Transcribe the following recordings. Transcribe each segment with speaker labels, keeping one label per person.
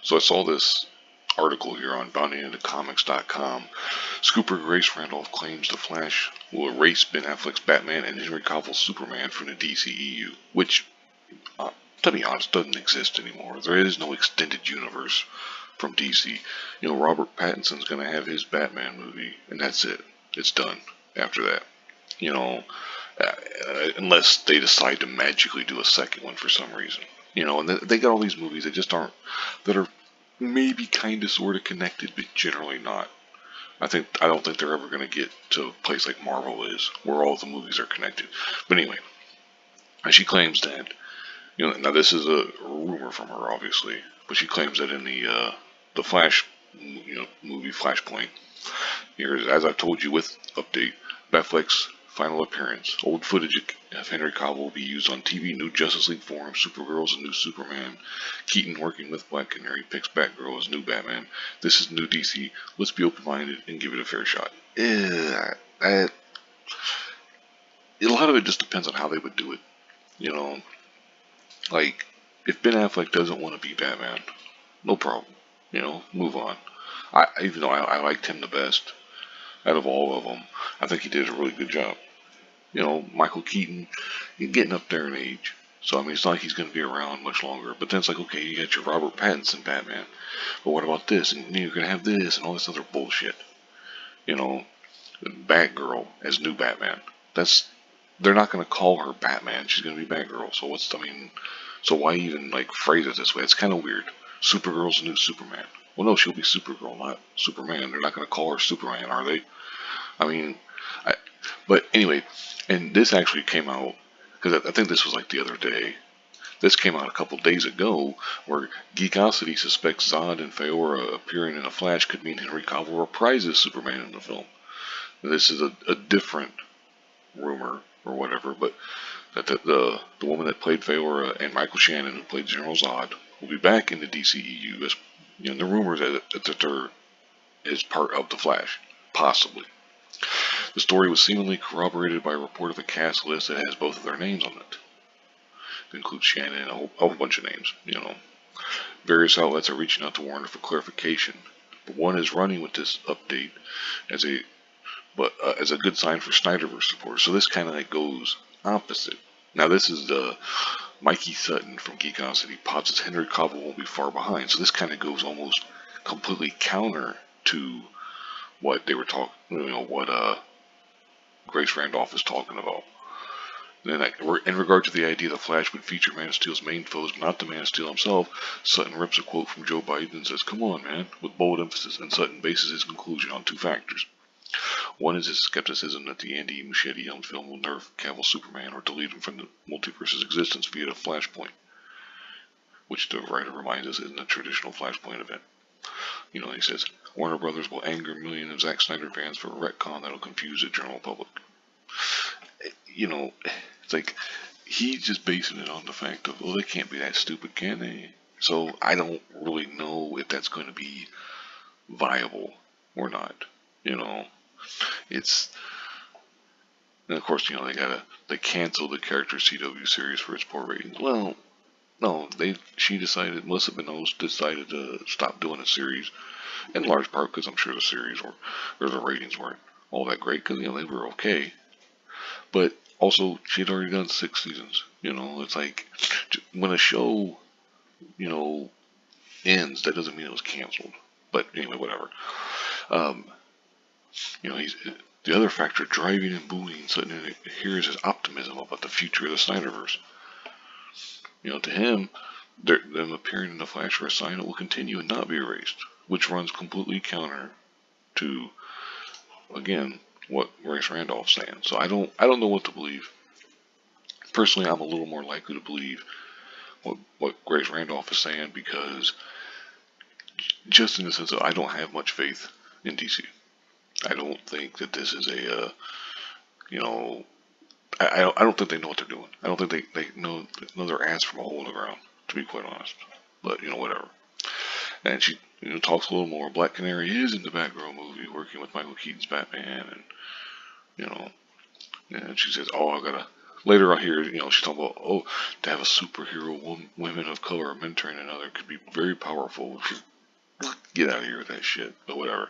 Speaker 1: So I saw this article here on BountyIntoComics.com. Scooper Grace Randolph claims the Flash will erase Ben Affleck's Batman and Henry Cavill's Superman from the DCEU, which, to be honest, doesn't exist anymore. There is no extended universe from DC. Robert Pattinson's going to have his Batman movie, and that's it. It's done after that. Unless they decide to magically do a second one for some reason. And they got all these movies that just aren't, that are maybe kind of sort of connected, but generally not. I don't think they're ever going to get to a place like Marvel is, where all the movies are connected. But anyway, she claims that, now this is a rumor from her, obviously, but she claims that in the Flash, movie Flashpoint, here's, as I've told you with update, Batfleck's final appearance. Old footage of Henry Cavill will be used on TV, new Justice League forum, Supergirl's a new Superman, Keaton working with Black Canary, picks Batgirl as new Batman. This is new DC. Let's be open-minded and give it a fair shot. A lot of it just depends on how they would do it. Like, if Ben Affleck doesn't want to be Batman, no problem. Move on. Even though I liked him the best out of all of them, I think he did a really good job. Michael Keaton, he's getting up there in age. So, it's not like he's going to be around much longer. But then it's like, okay, you got your Robert Pattinson Batman. But what about this? And you're going to have this and all this other bullshit. Batgirl as new Batman. They're not going to call her Batman. She's going to be Batgirl. So so why even, phrase it this way? It's kind of weird. Supergirl's the new Superman. Well, no, she'll be Supergirl, not Superman. They're not going to call her Superman, are they? But anyway, and this actually came out, because I think this was the other day. This came out a couple days ago, where Geekosity suspects Zod and Faora appearing in a Flash could mean Henry Cavill reprises Superman in the film. This is a different rumor or whatever, but that the woman that played Faora and Michael Shannon, who played General Zod, will be back in the DCEU as the rumors that they're is part of the Flash, possibly. The story was seemingly corroborated by a report of a cast list that has both of their names on it. It includes Shannon and a whole bunch of names, Various outlets are reaching out to Warner for clarification, but one is running with this update as a good sign for Snyderverse supporters. So this kind of goes opposite. Now this is Mikey Sutton from Geekosity posits Henry Cavill won't be far behind. So this kind of goes almost completely counter to what they were talking, what Grace Randolph is talking about. Then, in regard to the idea the Flash would feature Man of Steel's main foes, but not the Man of Steel himself, Sutton rips a quote from Joe Biden and says, "Come on, man," with bold emphasis, and Sutton bases his conclusion on two factors. One is his skepticism that the Andy Muschietti-helmed film will nerf Cavill's Superman or delete him from the multiverse's existence via the Flashpoint, which the writer reminds us isn't a traditional Flashpoint event. He says, Warner Brothers will anger millions of Zack Snyder fans for a retcon that'll confuse the general public. It's like, he's just basing it on the fact of, they can't be that stupid, can they? So I don't really know if that's going to be viable or not. It's, and of course, they canceled the character CW series for its poor ratings. Well, no, Melissa Benoist decided to stop doing the series, in large part because I'm sure the series or the ratings weren't all that great, because, they were okay. But also, she'd already done 6 seasons. It's like, when a show, ends, that doesn't mean it was canceled. But anyway, whatever. The other factor driving and buoying Sutton here is his optimism about the future of the Snyderverse. To him, them appearing in the Flash for a sign it will continue and not be erased, which runs completely counter to, again, what Grace Randolph's saying. So I don't know what to believe. Personally, I'm a little more likely to believe what Grace Randolph is saying, because just in the sense of I don't have much faith in DC. I don't think that this is I don't think they know what they're doing. I don't think they know their ass from a hole in the ground, to be quite honest. But, whatever. And she talks a little more. Black Canary is in the Batgirl movie, working with Michael Keaton's Batman, and and she says, "Oh, I gotta Later on here, she's talking about, oh, to have a superhero women of color mentoring another could be very powerful. Get out of here with that shit. But whatever.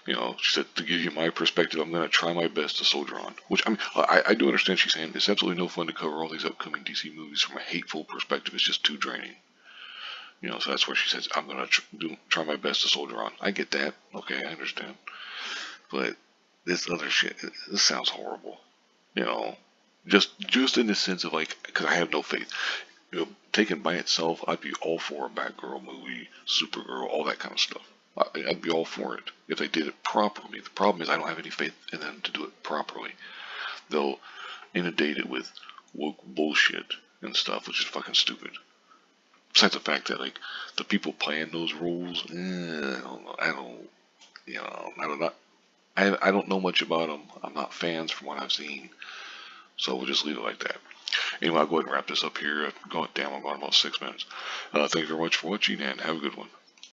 Speaker 1: She said, to give you my perspective, I'm going to try my best to soldier on. Which, I mean, I do understand she's saying it's absolutely no fun to cover all these upcoming DC movies from a hateful perspective. It's just too draining. So that's where she says, I'm going to try my best to soldier on. I get that. Okay, I understand. But this other shit, this sounds horrible. You know, just in the sense of like, because I have no faith. Taken by itself, I'd be all for a Batgirl movie, Supergirl, all that kind of stuff. I'd be all for it if they did it properly. The problem is I don't have any faith in them to do it properly. They'll inundate it with woke bullshit and stuff, which is fucking stupid. Besides the fact that like the people playing those roles, I don't know. I don't know much about them. I'm not fans from what I've seen, so we'll just leave it like that. Anyway, I'll go ahead and wrap this up here. I'm going about 6 minutes. Thank you very much for watching, and have a good one.